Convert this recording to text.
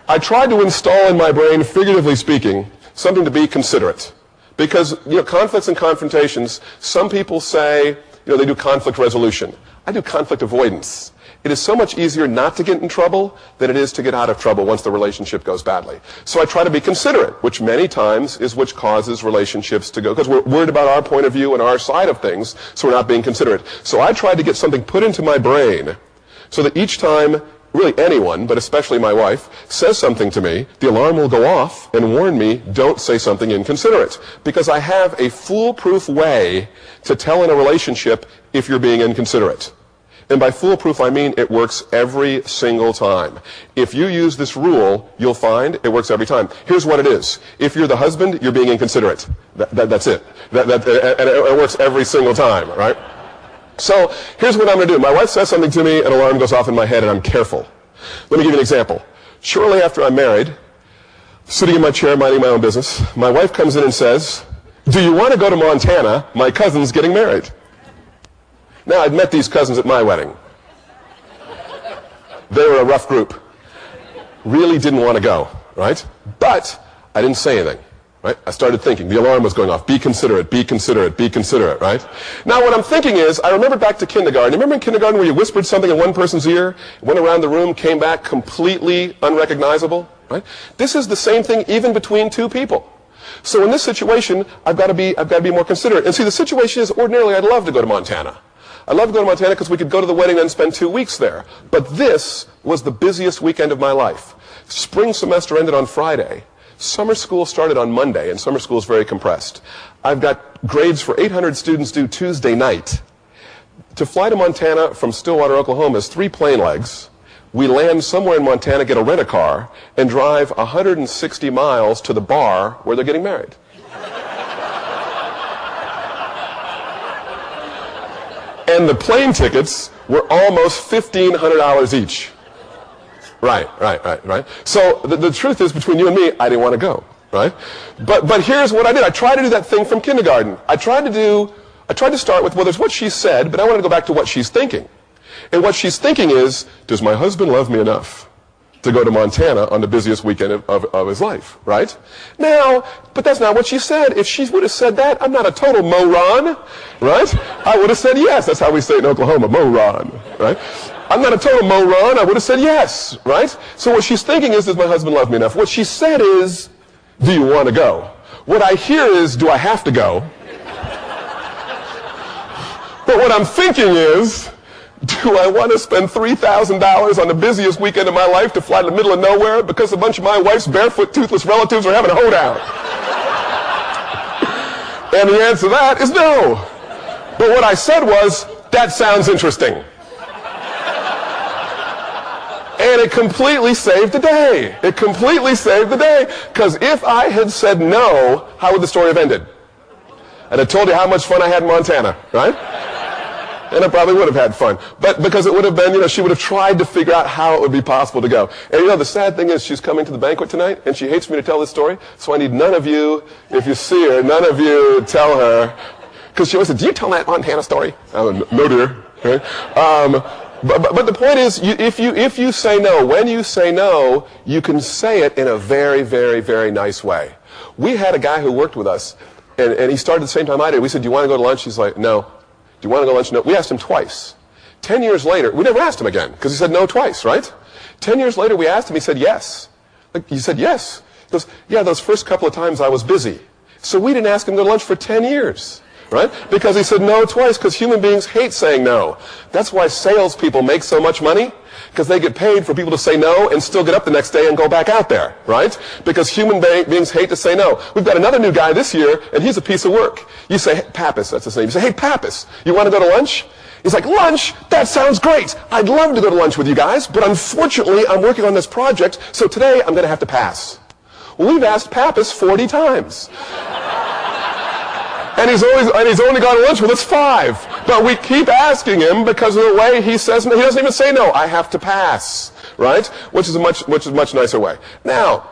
I tried to install in my brain, figuratively speaking, something to be considerate. Because, conflicts and confrontations, some people say, they do conflict resolution. I do conflict avoidance. It is so much easier not to get in trouble than it is to get out of trouble once the relationship goes badly. So I try to be considerate, which many times is which causes relationships to go, because we're worried about our point of view and our side of things, so we're not being considerate. So I tried to get something put into my brain so that each time, really anyone, but especially my wife, says something to me, the alarm will go off and warn me, don't say something inconsiderate. Because I have a foolproof way to tell in a relationship if you're being inconsiderate. And by foolproof, I mean it works every single time. If you use this rule, you'll find it works every time. Here's what it is. If you're the husband, you're being inconsiderate. That's it. And it works every single time, right? So here's what I'm going to do. My wife says something to me, an alarm goes off in my head, and I'm careful. Let me give you an example. Shortly after I'm married, sitting in my chair minding my own business, my wife comes in and says, "Do you want to go to Montana? My cousin's getting married." Now, I'd met these cousins at my wedding. They were a rough group. Really didn't want to go, right? But I didn't say anything, right? I started thinking. The alarm was going off. Be considerate, be considerate, be considerate, right? Now, what I'm thinking is, I remember back to kindergarten. Remember in kindergarten where you whispered something in one person's ear, went around the room, came back completely unrecognizable, right? This is the same thing even between two people. So in this situation, I've got to be more considerate. And see, the situation is ordinarily I'd love to go to Montana. I'd love to go to Montana because we could go to the wedding and spend 2 weeks there. But this was the busiest weekend of my life. Spring semester ended on Friday. Summer school started on Monday, and summer school is very compressed. I've got grades for 800 students due Tuesday night. To fly to Montana from Stillwater, Oklahoma is 3 plane legs. We land somewhere in Montana, get a rent-a-car, and drive 160 miles to the bar where they're getting married. And the plane tickets were almost $1,500 each. Right. So the truth is, between you and me, I didn't want to go, right? But here's what I did. I tried to do that thing from kindergarten. I tried to start with, well, there's what she said, but I wanted to go back to what she's thinking. And what she's thinking is, does my husband love me enough to go to Montana on the busiest weekend of his life, right? Now, but that's not what she said. If she would have said that, I'm not a total moron, right? I would have said yes. That's how we say it in Oklahoma, moron, right? I'm not a total moron. I would have said yes, right? So what she's thinking is, does my husband love me enough? What she said is, do you want to go? What I hear is, do I have to go? But what I'm thinking is, do I want to spend $3,000 on the busiest weekend of my life to fly to the middle of nowhere because a bunch of my wife's barefoot, toothless relatives are having a hoedown? And the answer to that is no. But what I said was, that sounds interesting. And it completely saved the day. It completely saved the day. Because if I had said no, how would the story have ended? I'd have told you how much fun I had in Montana, right? And I probably would have had fun. But because it would have been, she would have tried to figure out how it would be possible to go. And the sad thing is she's coming to the banquet tonight, and she hates me to tell this story, so I need none of you, if you see her, none of you tell her. Because she always said, do you tell that Montana story? No, dear. Right? But the point is, if you say no, when you say no, you can say it in a very, very, very nice way. We had a guy who worked with us, and he started at the same time I did. We said, do you want to go to lunch? He's like, no. Do you want to go to lunch? No. We asked him twice. 10 years later, we never asked him again, because he said no twice, right? 10 years later, we asked him, he said yes. He said yes. He goes, yeah, those first couple of times I was busy. So we didn't ask him to go to lunch for 10 years, right? Because he said no twice, because human beings hate saying no. That's why salespeople make so much money, because they get paid for people to say no and still get up the next day and go back out there, right? Because human beings hate to say no. We've got another new guy this year, and he's a piece of work. You say, hey, Pappas, that's his name. You say, hey, Pappas, you want to go to lunch? He's like, lunch? That sounds great. I'd love to go to lunch with you guys, but unfortunately, I'm working on this project, so today I'm going to have to pass. Well, we've asked Pappas 40 times. And he's only gone to lunch with us 5. But we keep asking him because of the way he says no. He doesn't even say no. I have to pass, right? Which is a much nicer way. Now,